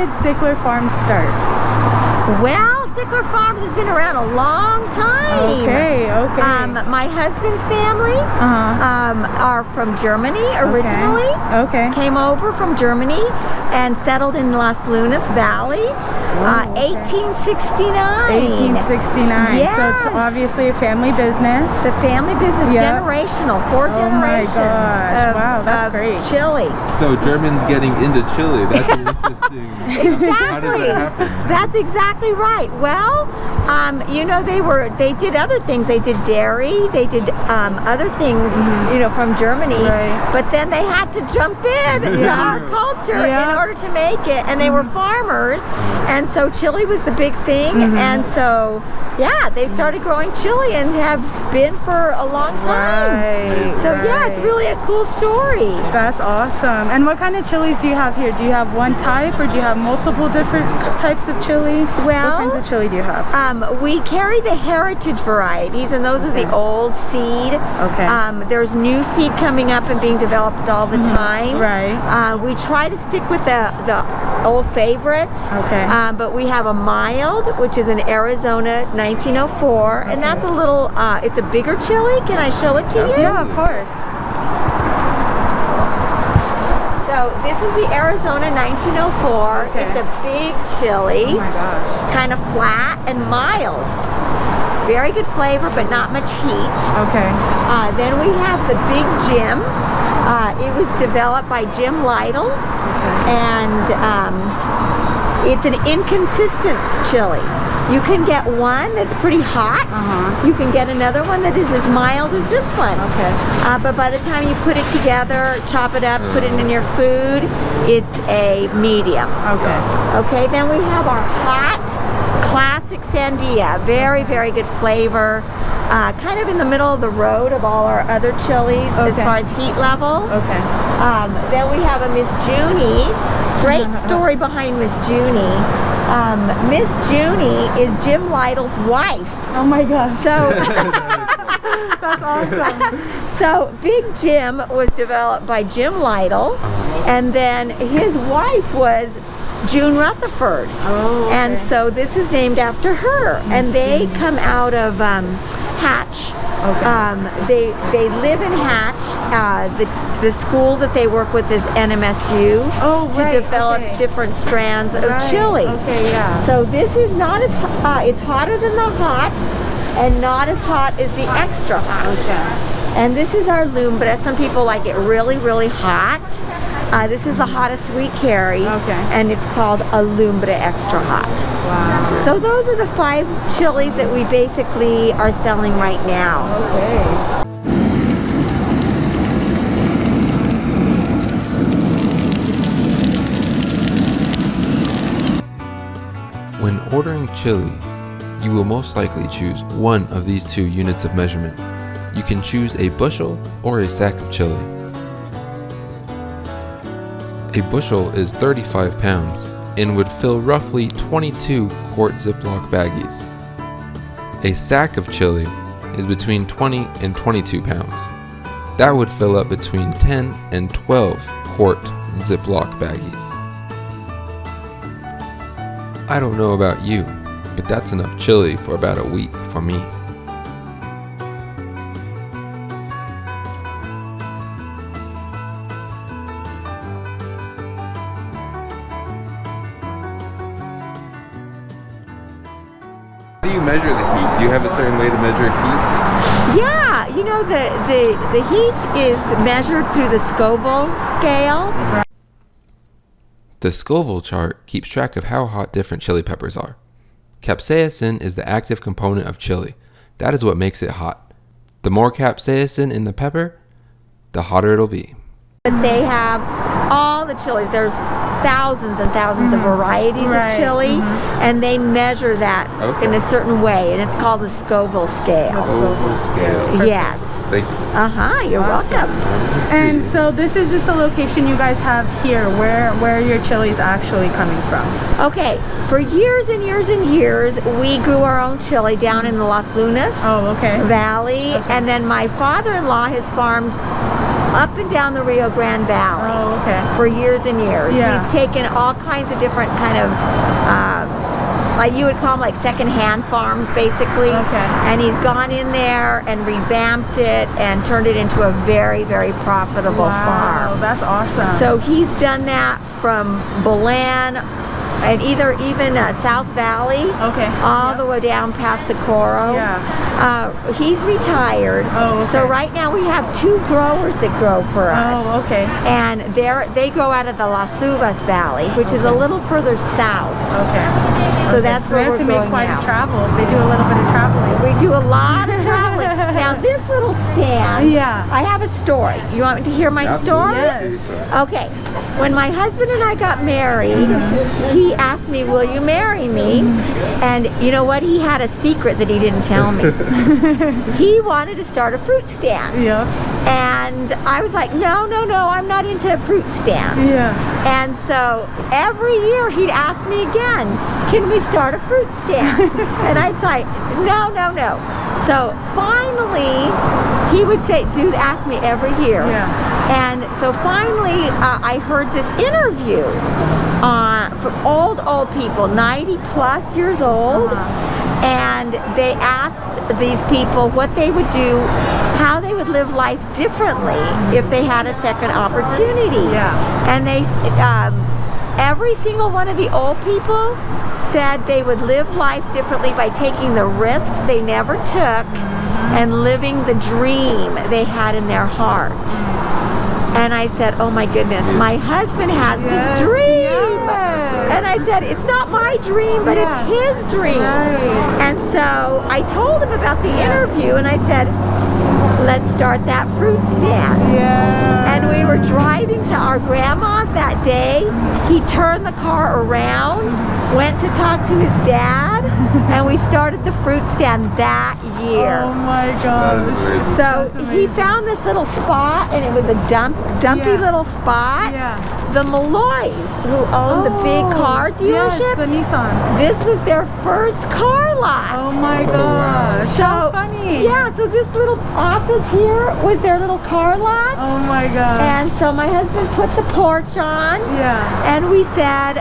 did Sichler Farms start? Well, Sichler Farms has been around a long time. Okay. My husband's family are from Germany originally. Okay. Came over from Germany and settled in Las Lunas Valley. 1869. 1869. Yes. So it's obviously a family business. It's a family business, generational, 4 generations. Oh my gosh! Wow, that's great. Chili. So Germans getting into chili. That's an interesting. Exactly. How does that happen? That's exactly right. Well, you know, they did other things. They did dairy. They did other things, you know, from Germany. Right. But then they had to jump in to our culture in order to make it. And they were farmers, and so chili was the big thing. And so, yeah, they started growing chili and have been for a long time. So yeah, it's really a cool story. That's awesome. And what kind of chilies do you have here? Do you have one type, or do you have multiple different types of chili? Well, what kinds of chili do you have? We carry the heritage varieties, and those are the old seed. Okay. There's new seed coming up and being developed all the time. Right. We try to stick with the old favorites. Okay. But we have a mild, which is an Arizona 1904, and that's a little, it's a bigger chili. Can I show it to you? Yeah, of course. So this is the Arizona 1904. Okay. It's a big chili. Oh my gosh. Kind of flat and mild. Very good flavor, but not much heat. Okay. Then we have the Big Jim. It was developed by Jim Lytle, and it's an inconsistent chili. You can get one that's pretty hot. You can get another one that is as mild as this one. Okay. But by the time you put it together, chop it up, put it in your food, it's a medium. Okay. Okay, then we have our hot classic Sandia. Very, very good flavor. Kind of in the middle of the road of all our other chilies as far as heat level. Okay. Then we have a Miss Junie. Great story behind Miss Junie. Miss Junie is Jim Lytle's wife. Oh my gosh. So that's awesome. So Big Jim was developed by Jim Lytle, and then his wife was June Rutherford. Oh, okay. And so this is named after her. And they come out of Hatch. Okay. They live in Hatch. The school that they work with is NMSU to develop different strands of chili. Okay, yeah. So this is not as it's hotter than the hot, and not as hot as the extra hot. Okay. And this is our Lumbra. Some people like it really, really hot. This is the hottest we carry, and it's called a Lumbra Extra Hot. Wow. So those are the 5 chilies that we basically are selling right now. Okay. When ordering chili, you will most likely choose one of these 2 units of measurement. You can choose a bushel or a sack of chili. A bushel is 35 pounds and would fill roughly 22 quart Ziploc baggies. A sack of chili is between 20 and 22 pounds. That would fill up between 10 and 12 quart Ziploc baggies. I don't know about you, but that's enough chili for about a week for me. How do you measure the heat? Do you have a certain way to measure heat? Yeah, you know, the heat is measured through the Scoville scale. The Scoville chart keeps track of how hot different chili peppers are. Capsaicin is the active component of chili. That is what makes it hot. The more capsaicin in the pepper, the hotter it'll be. But they have all the chilies. There's thousands and thousands of varieties of chili, and they measure that in a certain way, and it's called the Scoville scale. Scoville scale. Yes. Thank you. You're welcome. And so this is just a location you guys have here where your chili is actually coming from. Okay, for years and years and years, we grew our own chili down in the Las Lunas Valley, and then my father-in-law has farmed up and down the Rio Grande Valley. Oh, okay. For years and years. Yeah. He's taken all kinds of different kind of, like you would call them like second-hand farms, basically. Okay. And he's gone in there and revamped it and turned it into a very, very profitable Wow, farm. that's awesome. So he's done that from Belen and even South Valley, okay. all the way down past Socorro. Yeah. He's retired. Oh, okay. So right now we have 2 growers that grow for us. Oh, okay. And they grow out of the Las Uvas Valley, which is a little further south. Okay. So that's where we're we have to going make quite now. a travel. They do a little bit of traveling. We do a lot of traveling. Now this little stand, Yeah. I have a story. You want me to hear my story? Yes. Okay. When my husband and I got married, he asked me, will you marry me? And you know what? He had a secret that he didn't tell me. He wanted to start a fruit stand. Yeah. And I was like, no, I'm not into fruit stands. Yeah. And so every year he'd ask me again, can we start a fruit stand? And I'd say, no. So finally, he would ask me every year. Yeah. And so finally, I heard this interview from old people, 90 plus years old. And they asked these people what they would do, how they would live life differently if they had a second opportunity. Yeah. And they, every single one of the old people said they would live life differently by taking the risks they never took and living the dream they had in their heart. And I said, oh my goodness, my husband has this dream. Yes. And I said, it's not my dream, but it's his dream. Right. And so I told him about the interview and I said, let's start that fruit stand. Yeah. And we were driving to our grandma's that day. He turned the car around, went to talk to his dad, and we started the fruit stand that year. Oh my gosh. So he found this little spot, and it was a dumpy little spot. Yeah. The Malloys, who own the big car dealership, Yes, the Nissans. this was their first car lot. Oh my gosh. So How funny. yeah, so this little office here was their little car lot. Oh my gosh. And so my husband put the porch on. Yeah. And we said,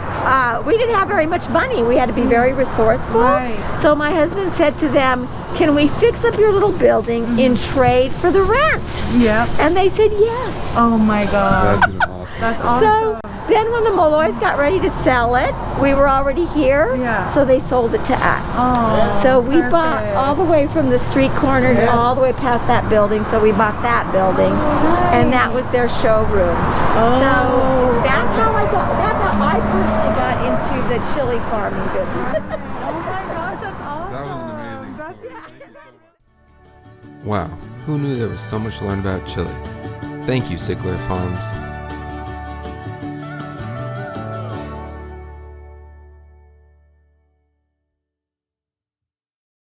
we didn't have very much money. We had to be very resourceful. Right. So my husband said to them, can we fix up your little building in trade for the rent? Yeah. And they said yes. Oh my gosh. That's an awesome That's story. awesome. So then when the Malloys got ready to sell it, we were already here. Yeah. So they sold it to us. Oh, So we bought perfect. all the way from the street corner Yeah. all the way past that building. So we bought that building, and that was their showroom. Oh. So that's how I personally got into the chili farming business. Oh my gosh, that's awesome. That was an amazing That's story. Thank you so much. Wow, who knew there was so much to learn about Chile? Thank you, Sichler Farms.